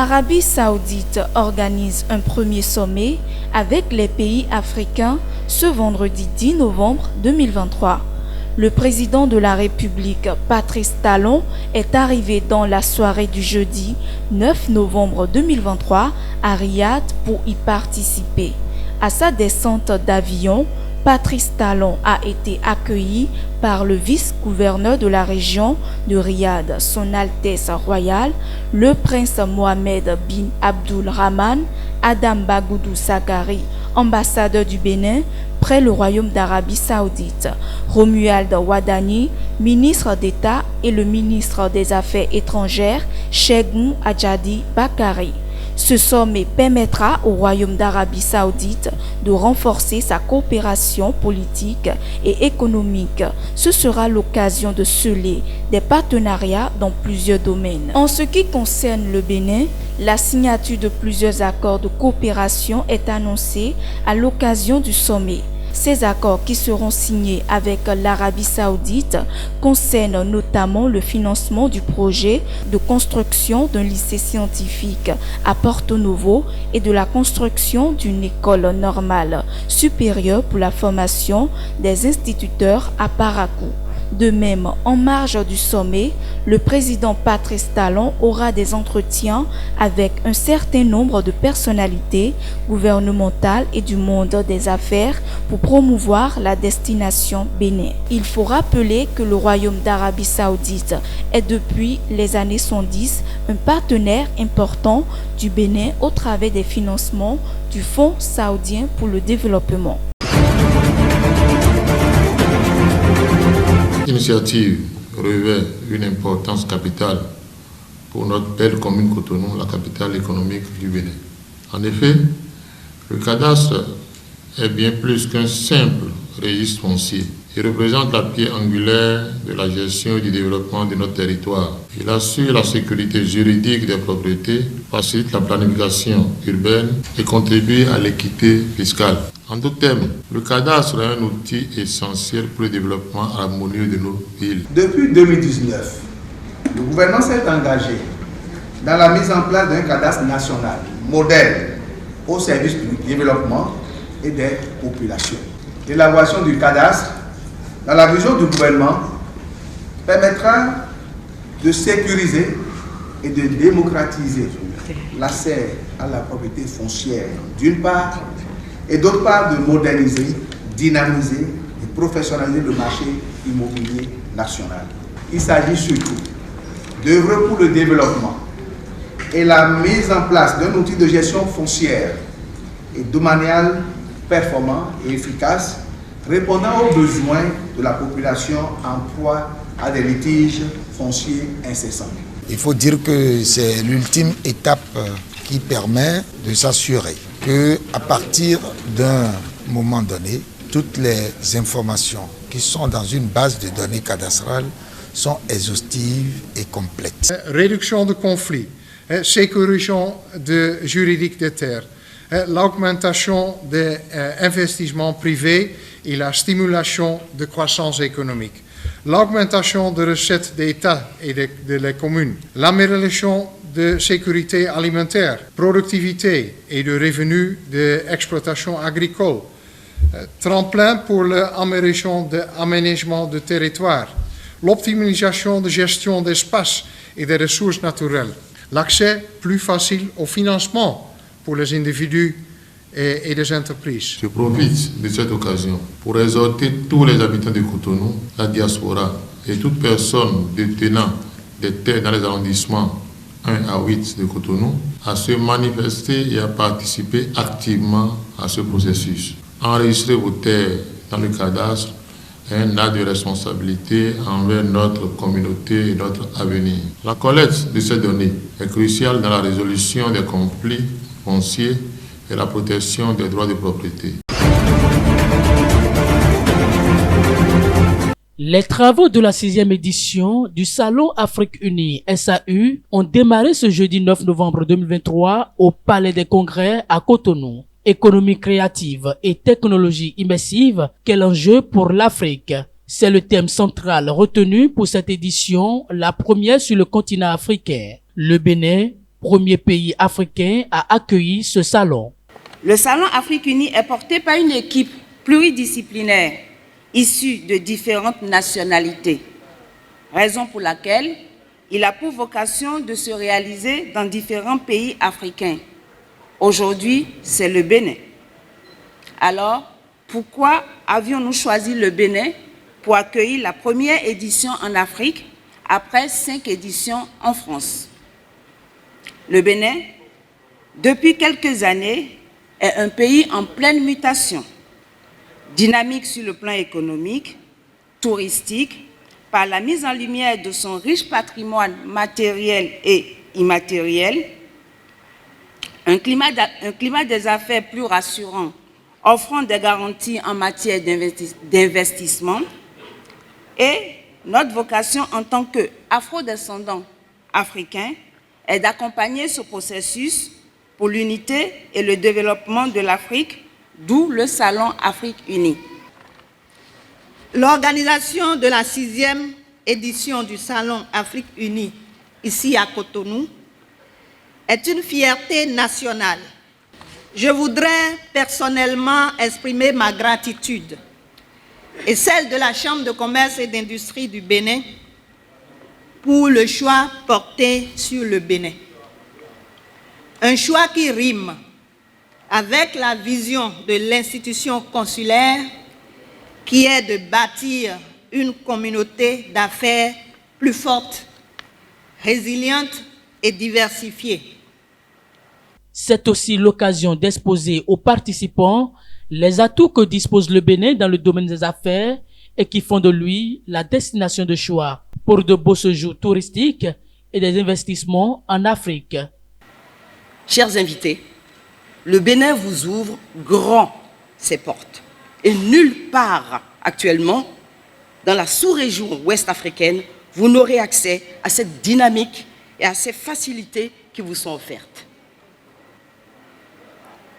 L'Arabie saoudite organise un premier sommet avec les pays africains ce vendredi 10 novembre 2023. Le président de la République, Patrice Talon, est arrivé dans la soirée du jeudi 9 novembre 2023 à Riyad pour y participer. À sa descente d'avion, Patrice Talon a été accueilli par le vice-gouverneur de la région de Riyad, Son Altesse Royale, le prince Mohamed bin Abdulrahman, Adam Bagoudou Sakari, ambassadeur du Bénin près le Royaume d'Arabie Saoudite, Romuald Wadani, ministre d'État, et le ministre des Affaires étrangères, Cheikh Adjadi Bakari. Ce sommet permettra au Royaume d'Arabie Saoudite de renforcer sa coopération politique et économique. Ce sera l'occasion de sceller des partenariats dans plusieurs domaines. En ce qui concerne le Bénin, la signature de plusieurs accords de coopération est annoncée à l'occasion du sommet. Ces accords qui seront signés avec l'Arabie Saoudite concernent notamment le financement du projet de construction d'un lycée scientifique à Porto Novo et de la construction d'une école normale supérieure pour la formation des instituteurs à Parakou. De même, en marge du sommet, le président Patrice Talon aura des entretiens avec un certain nombre de personnalités gouvernementales et du monde des affaires pour promouvoir la destination Bénin. Il faut rappeler que le Royaume d'Arabie Saoudite est depuis les années 70 un partenaire important du Bénin au travers des financements du Fonds saoudien pour le développement. L'initiative revêt une importance capitale pour notre belle commune Cotonou, la capitale économique du Bénin. En effet, le cadastre est bien plus qu'un simple registre foncier. Il représente la pierre angulaire de la gestion et du développement de notre territoire. Il assure la sécurité juridique des propriétés, facilite la planification urbaine et contribue à l'équité fiscale. En d'autres termes, le cadastre est un outil essentiel pour le développement harmonieux de nos villes. Depuis 2019, le gouvernement s'est engagé dans la mise en place d'un cadastre national, modèle au service du développement et des populations. L'élaboration du cadastre, dans la vision du gouvernement, permettra de sécuriser et de démocratiser l'accès à la propriété foncière, d'une part, et d'autre part de moderniser, dynamiser et professionnaliser le marché immobilier national. Il s'agit surtout d'œuvrer pour le développement et la mise en place d'un outil de gestion foncière et domaniale performant et efficace, répondant aux besoins de la population en proie à des litiges fonciers incessants. Il faut dire que c'est l'ultime étape qui permet de s'assurer qu'à partir d'un moment donné, toutes les informations qui sont dans une base de données cadastrales sont exhaustives et complètes. Réduction de conflits, sécurisation juridique des terres, l'augmentation des investissements privés et la stimulation de croissance économique, l'augmentation des recettes d'État et de les communes, l'amélioration de sécurité alimentaire, productivité et de revenus d'exploitation agricole, tremplin pour l'amélioration de l'aménagement de territoire, l'optimisation de gestion d'espace et des ressources naturelles, l'accès plus facile au financement pour les individus et les entreprises. Je profite de cette occasion pour exhorter tous les habitants de Cotonou, la diaspora et toute personne détenant des terres dans les arrondissements 1 à 8 de Cotonou à se manifester et à participer activement à ce processus. Enregistrer vos terres dans le cadastre est un acte de responsabilité envers notre communauté et notre avenir. La collecte de ces données est cruciale dans la résolution des conflits fonciers et la protection des droits de propriété. Les travaux de la 6e édition du Salon Afrique Unie SAU ont démarré ce jeudi 9 novembre 2023 au Palais des Congrès à Cotonou. Économie créative et technologie immersive, quel enjeu pour l'Afrique? C'est le thème central retenu pour cette édition, la première sur le continent africain. Le Bénin, premier pays africain à accueillir ce salon. Le Salon Afrique Unie est porté par une équipe pluridisciplinaire issue de différentes nationalités, raison pour laquelle il a pour vocation de se réaliser dans différents pays africains. Aujourd'hui, c'est le Bénin. Alors, pourquoi avions-nous choisi le Bénin pour accueillir la première édition en Afrique après 5 éditions en France? Le Bénin, depuis quelques années, est un pays en pleine mutation, dynamique sur le plan économique, touristique, par la mise en lumière de son riche patrimoine matériel et immatériel, un climat des affaires plus rassurant, offrant des garanties en matière d'investissement, et notre vocation en tant qu'afro-descendants africains est d'accompagner ce processus pour l'unité et le développement de l'Afrique, d'où le Salon Afrique Unie. L'organisation de la 6e édition du Salon Afrique Unie, ici à Cotonou, est une fierté nationale. Je voudrais personnellement exprimer ma gratitude et celle de la Chambre de commerce et d'industrie du Bénin pour le choix porté sur le Bénin. Un choix qui rime avec la vision de l'institution consulaire qui est de bâtir une communauté d'affaires plus forte, résiliente et diversifiée. C'est aussi l'occasion d'exposer aux participants les atouts que dispose le Bénin dans le domaine des affaires et qui font de lui la destination de choix pour de beaux séjours touristiques et des investissements en Afrique. Chers invités, le Bénin vous ouvre grand ses portes. Et nulle part actuellement, dans la sous-région ouest africaine, vous n'aurez accès à cette dynamique et à ces facilités qui vous sont offertes.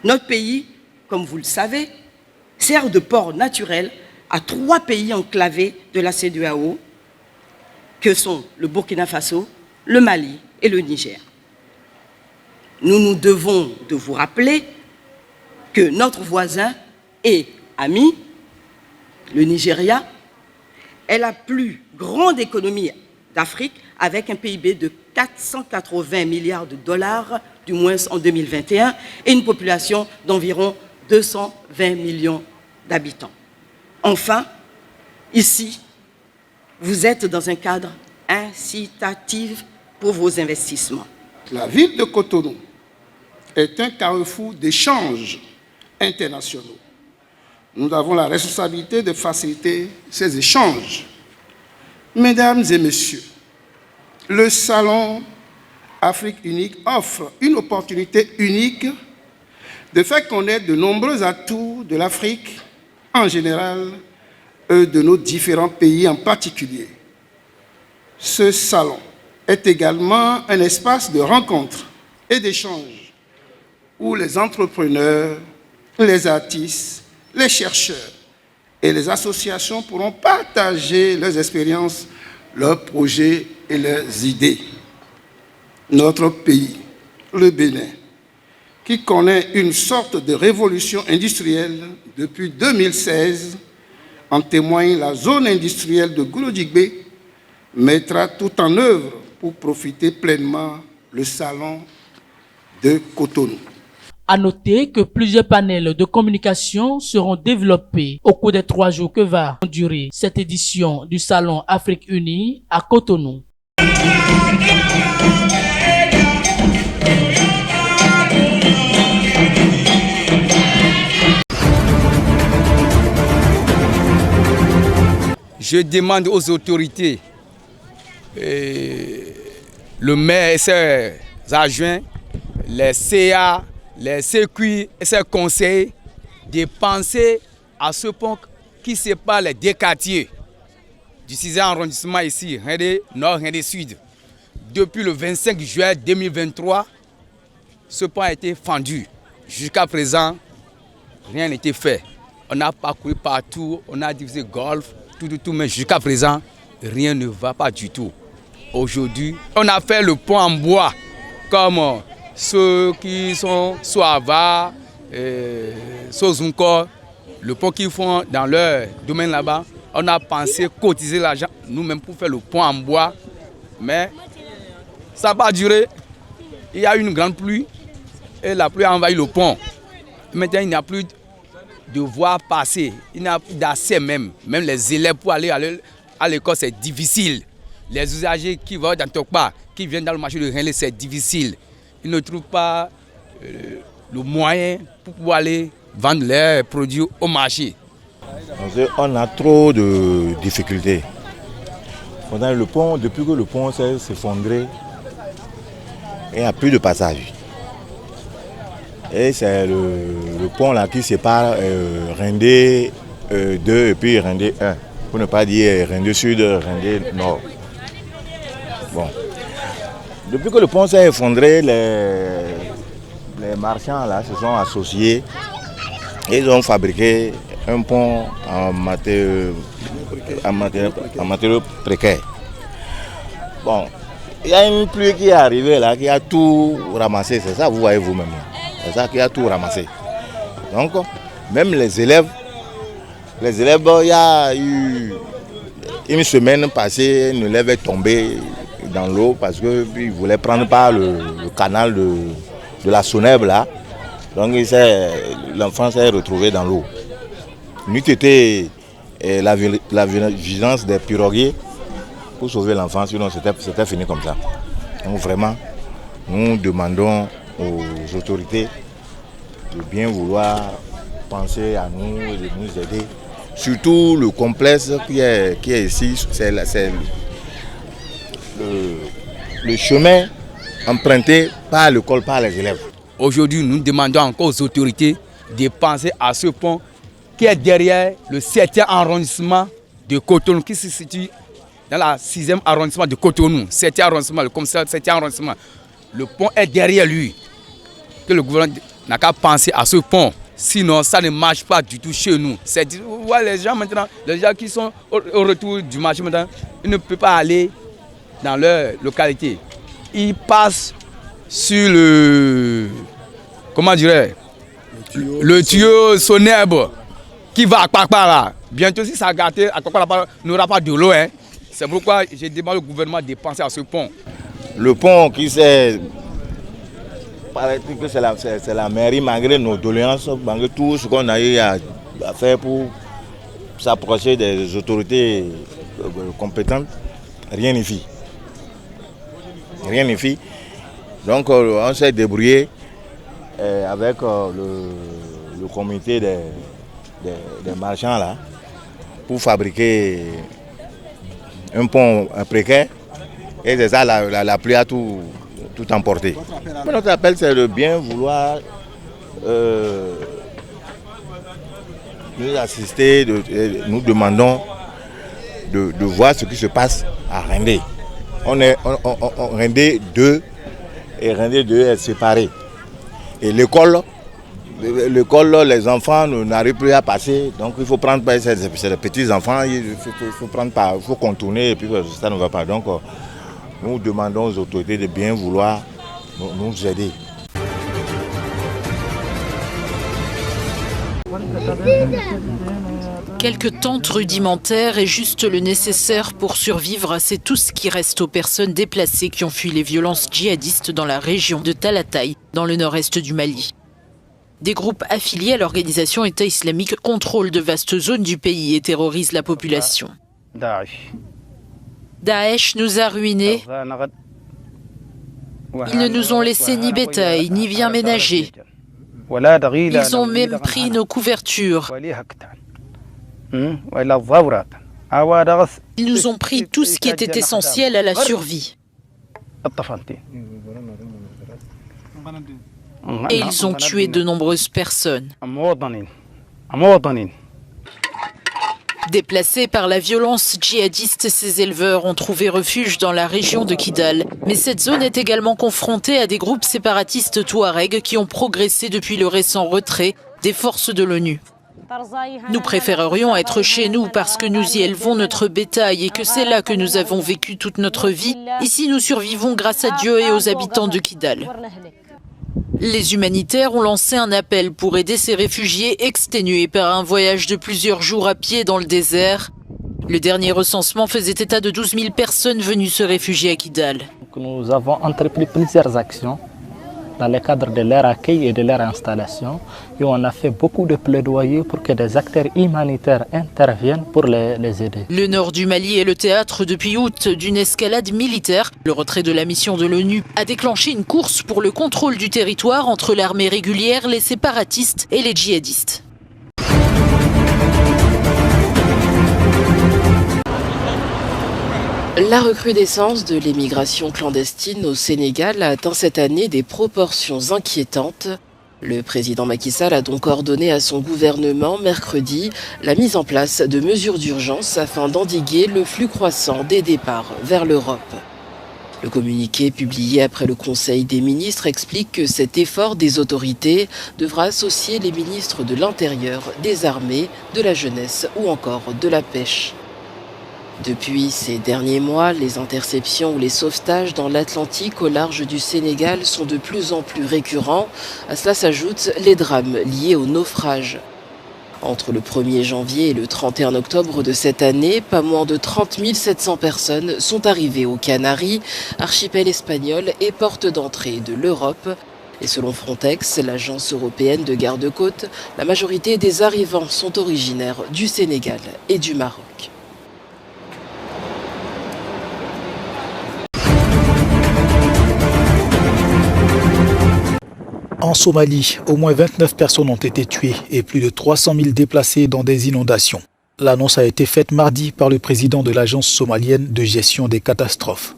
Notre pays, comme vous le savez, sert de port naturel à 3 pays enclavés de la CEDEAO, que sont le Burkina Faso, le Mali et le Niger. Nous nous devons de vous rappeler que notre voisin et ami, le Nigeria, est la plus grande économie d'Afrique avec un PIB de 480 milliards de dollars, du moins en 2021, et une population d'environ 220 millions d'habitants. Enfin, ici, vous êtes dans un cadre incitatif pour vos investissements. La ville de Cotonou est un carrefour d'échanges internationaux. Nous avons la responsabilité de faciliter ces échanges. Mesdames et messieurs, le Salon Afrique Unique offre une opportunité unique de faire connaître de nombreux atouts de l'Afrique en général et de nos différents pays en particulier. Ce salon est également un espace de rencontre et d'échange où les entrepreneurs, les artistes, les chercheurs et les associations pourront partager leurs expériences, leurs projets et leurs idées. Notre pays, le Bénin, qui connaît une sorte de révolution industrielle depuis 2016, en témoigne la zone industrielle de Goulo-Djigbe, mettra tout en œuvre pour profiter pleinement le salon de Cotonou. À noter que plusieurs panels de communication seront développés au cours des 3 jours que va durer cette édition du Salon Afrique Unie à Cotonou. Je demande aux autorités, le maire et ses adjoints, les CA, les CQ et ses conseillers, de penser à ce pont qui sépare les 2 quartiers du 6e arrondissement ici, Rindé Nord, Rindé Sud. Depuis le 25 juillet 2023, ce pont a été fendu. Jusqu'à présent, rien n'a été fait. On a parcouru partout, on a divisé golf, tout, mais jusqu'à présent, rien ne va pas du tout. Aujourd'hui, on a fait le pont en bois comme ceux qui sont Soava, Sozunko, le pont qu'ils font dans leur domaine là-bas. On a pensé cotiser l'argent nous-mêmes pour faire le pont en bois, mais ça n'a pas duré. Il y a eu une grande pluie et la pluie a envahi le pont. Maintenant, il n'y a plus de voies passer, il n'y a plus d'accès même. Même les élèves pour aller à l'école, c'est difficile. Les usagers qui vont dans Tokpa, qui viennent dans le marché de Rennes, c'est difficile. Ils ne trouvent pas le moyen pour pouvoir aller vendre leurs produits au marché. On a trop de difficultés. Pendant le pont, depuis que le pont s'est effondré, il n'y a plus de passage. Et c'est le pont là qui sépare Rendé 2 et puis Rendé 1. Pour ne pas dire Rendé Sud, Rendé Nord. Bon. Depuis que le pont s'est effondré, les marchands là se sont associés et ils ont fabriqué un pont en matériaux précaires. Bon, il y a une pluie qui est arrivée là, qui a tout ramassé, c'est ça, vous voyez vous-même. C'est ça qui a tout ramassé. Donc, même les élèves, il y a eu une semaine passée, une élève est tombée dans l'eau parce qu'il voulait prendre par le canal de la Sonèbe là. Donc l'enfant s'est retrouvé dans l'eau. N'eût été la vigilance des piroguiers pour sauver l'enfant, sinon c'était fini comme ça. Donc vraiment, nous demandons aux autorités de bien vouloir penser à nous et de nous aider. Surtout le complexe qui est ici, c'est le chemin emprunté par l'école, par les élèves. Aujourd'hui, nous demandons encore aux autorités de penser à ce pont qui est derrière le 7e arrondissement de Cotonou, qui se situe dans le 6e arrondissement de Cotonou. 7e arrondissement, le commissaire 7e arrondissement. Le pont est derrière lui. Que le gouvernement n'a qu'à penser à ce pont. Sinon, ça ne marche pas du tout chez nous. Vous voyez les gens maintenant, les gens qui sont au retour du marché maintenant, ils ne peuvent pas aller dans leur localité. Ils passent sur le tuyau Sonèbe qui va à Kpakpara. Bientôt, si ça a gâté, à Kpakpara, n'aura pas de l'eau. Hein. C'est pourquoi j'ai demandé au gouvernement de penser à ce pont. Le pont qui s'est... Paraît-il que c'est la mairie, malgré nos doléances, malgré tout ce qu'on a eu à faire pour s'approcher des autorités compétentes, rien n'y fit. Rien n'y fit. Donc on s'est débrouillé avec le comité des marchands là pour fabriquer un pont précaire. Et c'est ça, la pluie a tout emporté. Mais notre appel, c'est de bien vouloir nous assister. Nous demandons de voir ce qui se passe à Rendé. Rendé 2 et Rendé 2 est séparé. Et l'école, les enfants n'arrivent plus à passer. Donc il faut prendre, c'est des petits enfants, il faut contourner et puis ça ne va pas. Donc nous demandons aux autorités de bien vouloir nous aider. Quelques tentes rudimentaires et juste le nécessaire pour survivre, c'est tout ce qui reste aux personnes déplacées qui ont fui les violences djihadistes dans la région de Talatay, dans le nord-est du Mali. Des groupes affiliés à l'organisation État islamique contrôlent de vastes zones du pays et terrorisent la population. Daesh nous a ruinés. Ils ne nous ont laissé ni bétail, ni biens ménagers. Ils ont même pris nos couvertures. Ils nous ont pris tout ce qui était essentiel à la survie. Et ils ont tué de nombreuses personnes. Déplacés par la violence djihadiste, ces éleveurs ont trouvé refuge dans la région de Kidal. Mais cette zone est également confrontée à des groupes séparatistes touaregs qui ont progressé depuis le récent retrait des forces de l'ONU. Nous préférerions être chez nous parce que nous y élevons notre bétail et que c'est là que nous avons vécu toute notre vie. Ici, nous survivons grâce à Dieu et aux habitants de Kidal. Les humanitaires ont lancé un appel pour aider ces réfugiés exténués par un voyage de plusieurs jours à pied dans le désert. Le dernier recensement faisait état de 12 000 personnes venues se réfugier à Kidal. Nous avons entrepris plusieurs actions dans le cadre de leur accueil et de leur installation. Et on a fait beaucoup de plaidoyers pour que des acteurs humanitaires interviennent pour les aider. Le nord du Mali est le théâtre depuis août d'une escalade militaire. Le retrait de la mission de l'ONU a déclenché une course pour le contrôle du territoire entre l'armée régulière, les séparatistes et les djihadistes. La recrudescence de l'émigration clandestine au Sénégal a atteint cette année des proportions inquiétantes. Le président Macky Sall a donc ordonné à son gouvernement mercredi la mise en place de mesures d'urgence afin d'endiguer le flux croissant des départs vers l'Europe. Le communiqué publié après le Conseil des ministres explique que cet effort des autorités devra associer les ministres de l'Intérieur, des Armées, de la Jeunesse ou encore de la Pêche. Depuis ces derniers mois, les interceptions ou les sauvetages dans l'Atlantique au large du Sénégal sont de plus en plus récurrents. À cela s'ajoutent les drames liés au naufrage. Entre le 1er janvier et le 31 octobre de cette année, pas moins de 30 700 personnes sont arrivées aux Canaries, archipel espagnol et porte d'entrée de l'Europe. Et selon Frontex, l'agence européenne de garde-côtes, la majorité des arrivants sont originaires du Sénégal et du Maroc. En Somalie, au moins 29 personnes ont été tuées et plus de 300 000 déplacés dans des inondations. L'annonce a été faite mardi par le président de l'Agence somalienne de gestion des catastrophes.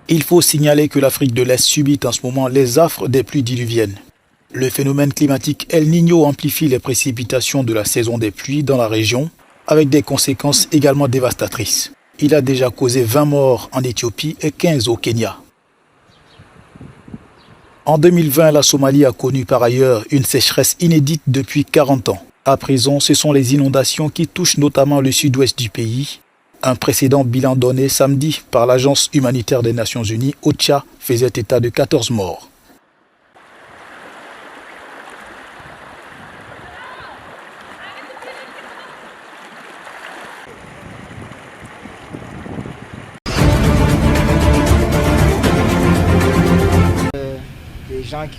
Il faut signaler que l'Afrique de l'Est subit en ce moment les affres des pluies diluviennes. Le phénomène climatique El Niño amplifie les précipitations de la saison des pluies dans la région, avec des conséquences également dévastatrices. Il a déjà causé 20 morts en Éthiopie et 15 au Kenya. En 2020, la Somalie a connu par ailleurs une sécheresse inédite depuis 40 ans. À présent, ce sont les inondations qui touchent notamment le sud-ouest du pays. Un précédent bilan donné samedi par l'Agence humanitaire des Nations Unies, OCHA, faisait état de 14 morts.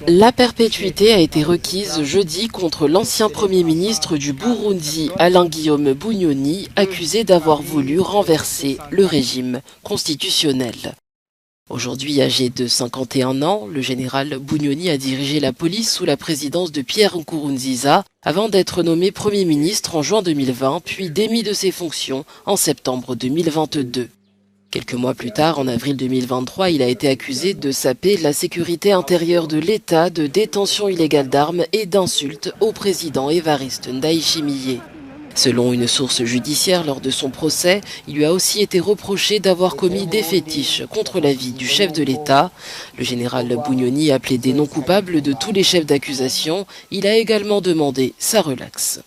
La perpétuité a été requise jeudi contre l'ancien Premier ministre du Burundi, Alain-Guillaume Bunyoni, accusé d'avoir voulu renverser le régime constitutionnel. Aujourd'hui âgé de 51 ans, le général Bunyoni a dirigé la police sous la présidence de Pierre Nkurunziza avant d'être nommé Premier ministre en juin 2020, puis démis de ses fonctions en septembre 2022. Quelques mois plus tard, en avril 2023, il a été accusé de saper la sécurité intérieure de l'État, de détention illégale d'armes et d'insultes au président Évariste Ndayishimiye. Selon une source judiciaire lors de son procès, il lui a aussi été reproché d'avoir commis des fétiches contre la vie du chef de l'État. Le général Bunyoni a plaidé non coupable de tous les chefs d'accusation. Il a également demandé sa relaxe.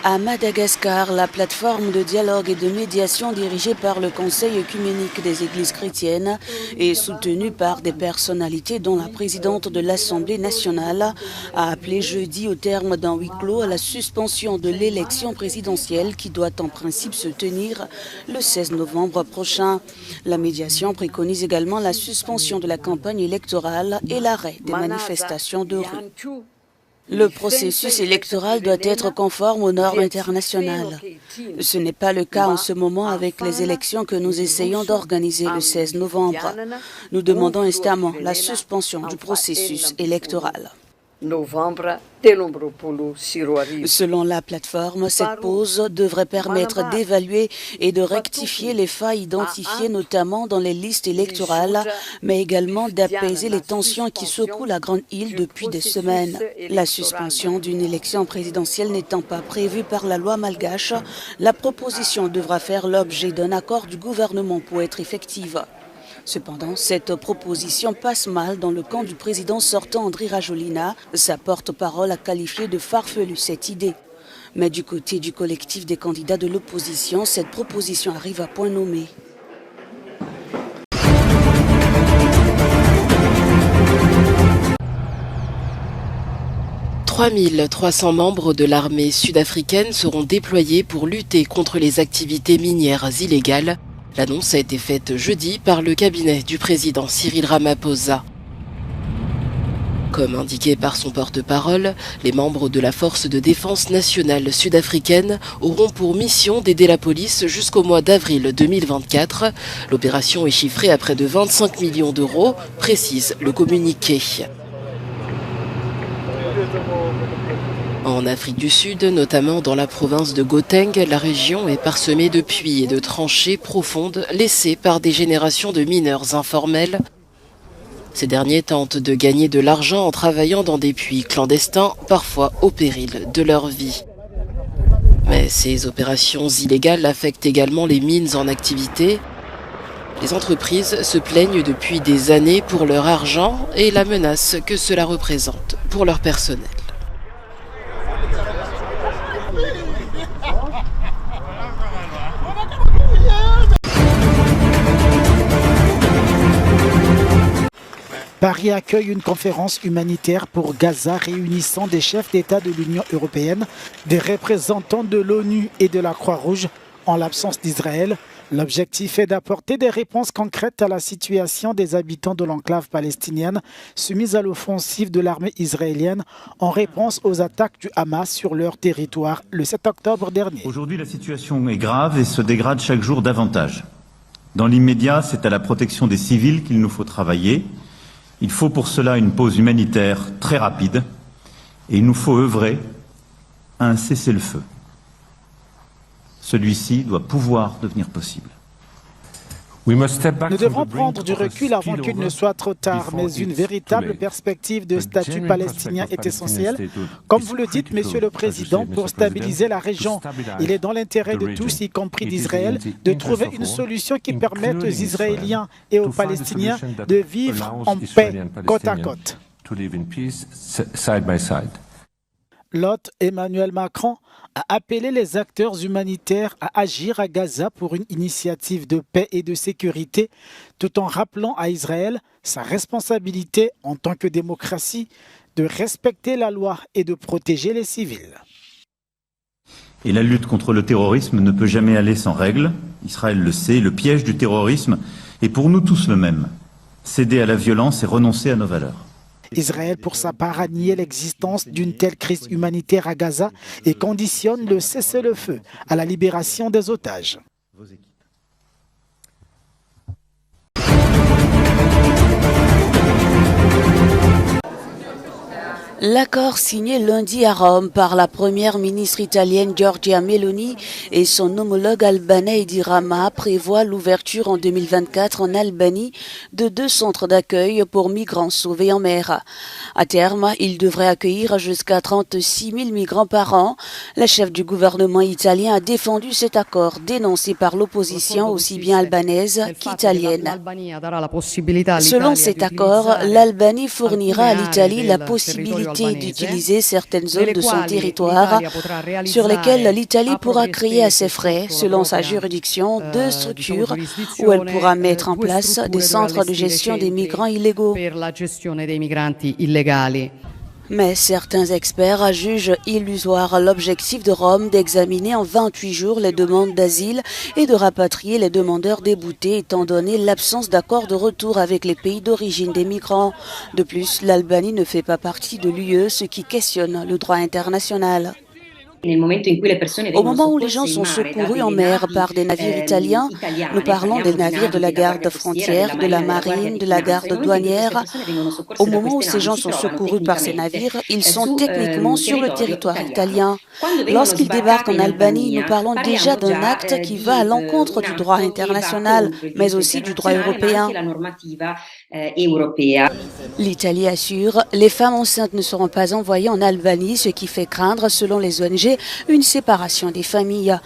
À Madagascar, la plateforme de dialogue et de médiation dirigée par le Conseil œcuménique des Églises chrétiennes et soutenue par des personnalités dont la présidente de l'Assemblée nationale a appelé jeudi au terme d'un huis clos à la suspension de l'élection présidentielle qui doit en principe se tenir le 16 novembre prochain. La médiation préconise également la suspension de la campagne électorale et l'arrêt des manifestations de rue. Le processus électoral doit être conforme aux normes internationales. Ce n'est pas le cas en ce moment avec les élections que nous essayons d'organiser le 16 novembre. Nous demandons instamment la suspension du processus électoral. Selon la plateforme, cette pause devrait permettre d'évaluer et de rectifier les failles identifiées notamment dans les listes électorales, mais également d'apaiser les tensions qui secouent la Grande Île depuis des semaines. La suspension d'une élection présidentielle n'étant pas prévue par la loi malgache, la proposition devra faire l'objet d'un accord du gouvernement pour être effective. Cependant, cette proposition passe mal dans le camp du président sortant Andry Rajoelina. Sa porte-parole a qualifié de farfelue cette idée. Mais du côté du collectif des candidats de l'opposition, cette proposition arrive à point nommé. « 3300 membres de l'armée sud-africaine seront déployés pour lutter contre les activités minières illégales. L'annonce a été faite jeudi par le cabinet du président Cyril Ramaphosa. Comme indiqué par son porte-parole, les membres de la Force de défense nationale sud-africaine auront pour mission d'aider la police jusqu'au mois d'avril 2024. L'opération est chiffrée à près de 25 millions d'euros, précise le communiqué. En Afrique du Sud, notamment dans la province de Gauteng, la région est parsemée de puits et de tranchées profondes laissées par des générations de mineurs informels. Ces derniers tentent de gagner de l'argent en travaillant dans des puits clandestins, parfois au péril de leur vie. Mais ces opérations illégales affectent également les mines en activité. Les entreprises se plaignent depuis des années pour leur argent et la menace que cela représente pour leur personnel. Paris accueille une conférence humanitaire pour Gaza réunissant des chefs d'État de l'Union européenne, des représentants de l'ONU et de la Croix-Rouge en l'absence d'Israël. L'objectif est d'apporter des réponses concrètes à la situation des habitants de l'enclave palestinienne soumise à l'offensive de l'armée israélienne en réponse aux attaques du Hamas sur leur territoire le 7 octobre dernier. Aujourd'hui, la situation est grave et se dégrade chaque jour davantage. Dans l'immédiat, c'est à la protection des civils qu'il nous faut travailler. Il faut pour cela une pause humanitaire très rapide et il nous faut œuvrer à un cessez-le-feu. Celui-ci doit pouvoir devenir possible. Nous devrons prendre du recul avant qu'il ne soit trop tard, mais une véritable perspective de statut palestinien est essentielle. Comme vous le dites, Monsieur le Président, pour stabiliser la région, il est dans l'intérêt de tous, y compris d'Israël, de trouver une solution qui permette aux Israéliens et aux Palestiniens de vivre en paix côte à côte. L'hôte Emmanuel Macron a appelé les acteurs humanitaires à agir à Gaza pour une initiative de paix et de sécurité, tout en rappelant à Israël sa responsabilité en tant que démocratie de respecter la loi et de protéger les civils. Et la lutte contre le terrorisme ne peut jamais aller sans règles. Israël le sait, le piège du terrorisme est pour nous tous le même. Céder à la violence et renoncer à nos valeurs. Israël, pour sa part, a nié l'existence d'une telle crise humanitaire à Gaza et conditionne le cessez-le-feu à la libération des otages. L'accord signé lundi à Rome par la première ministre italienne Giorgia Meloni et son homologue albanais Edi Rama prévoit l'ouverture en 2024 en Albanie de 2 centres d'accueil pour migrants sauvés en mer. À terme, il devrait accueillir jusqu'à 36 000 migrants par an. La chef du gouvernement italien a défendu cet accord dénoncé par l'opposition aussi bien albanaise qu'italienne. Selon cet accord, l'Albanie fournira à l'Italie la possibilité d'utiliser certaines zones de son territoire sur lesquelles l'Italie pourra créer à ses frais, selon sa juridiction, 2 structures où elle pourra mettre en place des centres de gestion des migrants illégaux. Mais certains experts jugent illusoire l'objectif de Rome d'examiner en 28 jours les demandes d'asile et de rapatrier les demandeurs déboutés étant donné l'absence d'accord de retour avec les pays d'origine des migrants. De plus, l'Albanie ne fait pas partie de l'UE, ce qui questionne le droit international. Au moment où les gens sont secourus en mer par des navires italiens, nous parlons des navires de la garde frontière, de la marine, de la garde douanière. Au moment où ces gens sont secourus par ces navires, ils sont techniquement sur le territoire italien. Lorsqu'ils débarquent en Albanie, nous parlons déjà d'un acte qui va à l'encontre du droit international, mais aussi du droit européen. L'Italie assure, les femmes enceintes ne seront pas envoyées en Albanie, ce qui fait craindre, selon les ONG, favoriser une séparation des familles.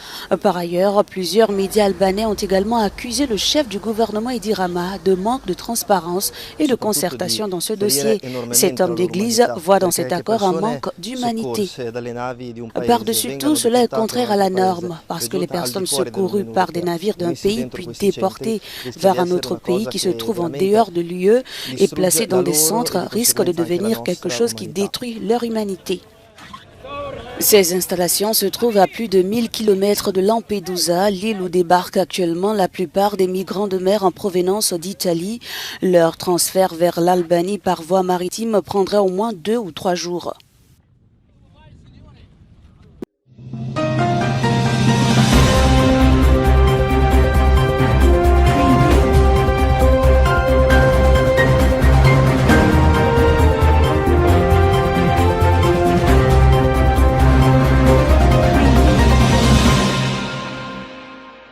Par ailleurs, plusieurs médias albanais ont également accusé le chef du gouvernement Edi Rama de manque de transparence et de concertation dans ce dossier. Cet homme d'église voit dans cet accord un manque d'humanité. Par-dessus tout, cela est contraire à la norme, parce que les personnes secourues par des navires d'un pays puis déportées vers un autre pays qui se trouve en dehors de l'UE et placées dans des centres risquent de devenir quelque chose qui détruit leur humanité. Ces installations se trouvent à plus de 1000 km de Lampedusa, l'île où débarquent actuellement la plupart des migrants de mer en provenance d'Italie. Leur transfert vers l'Albanie par voie maritime prendrait au moins 2 ou 3 jours.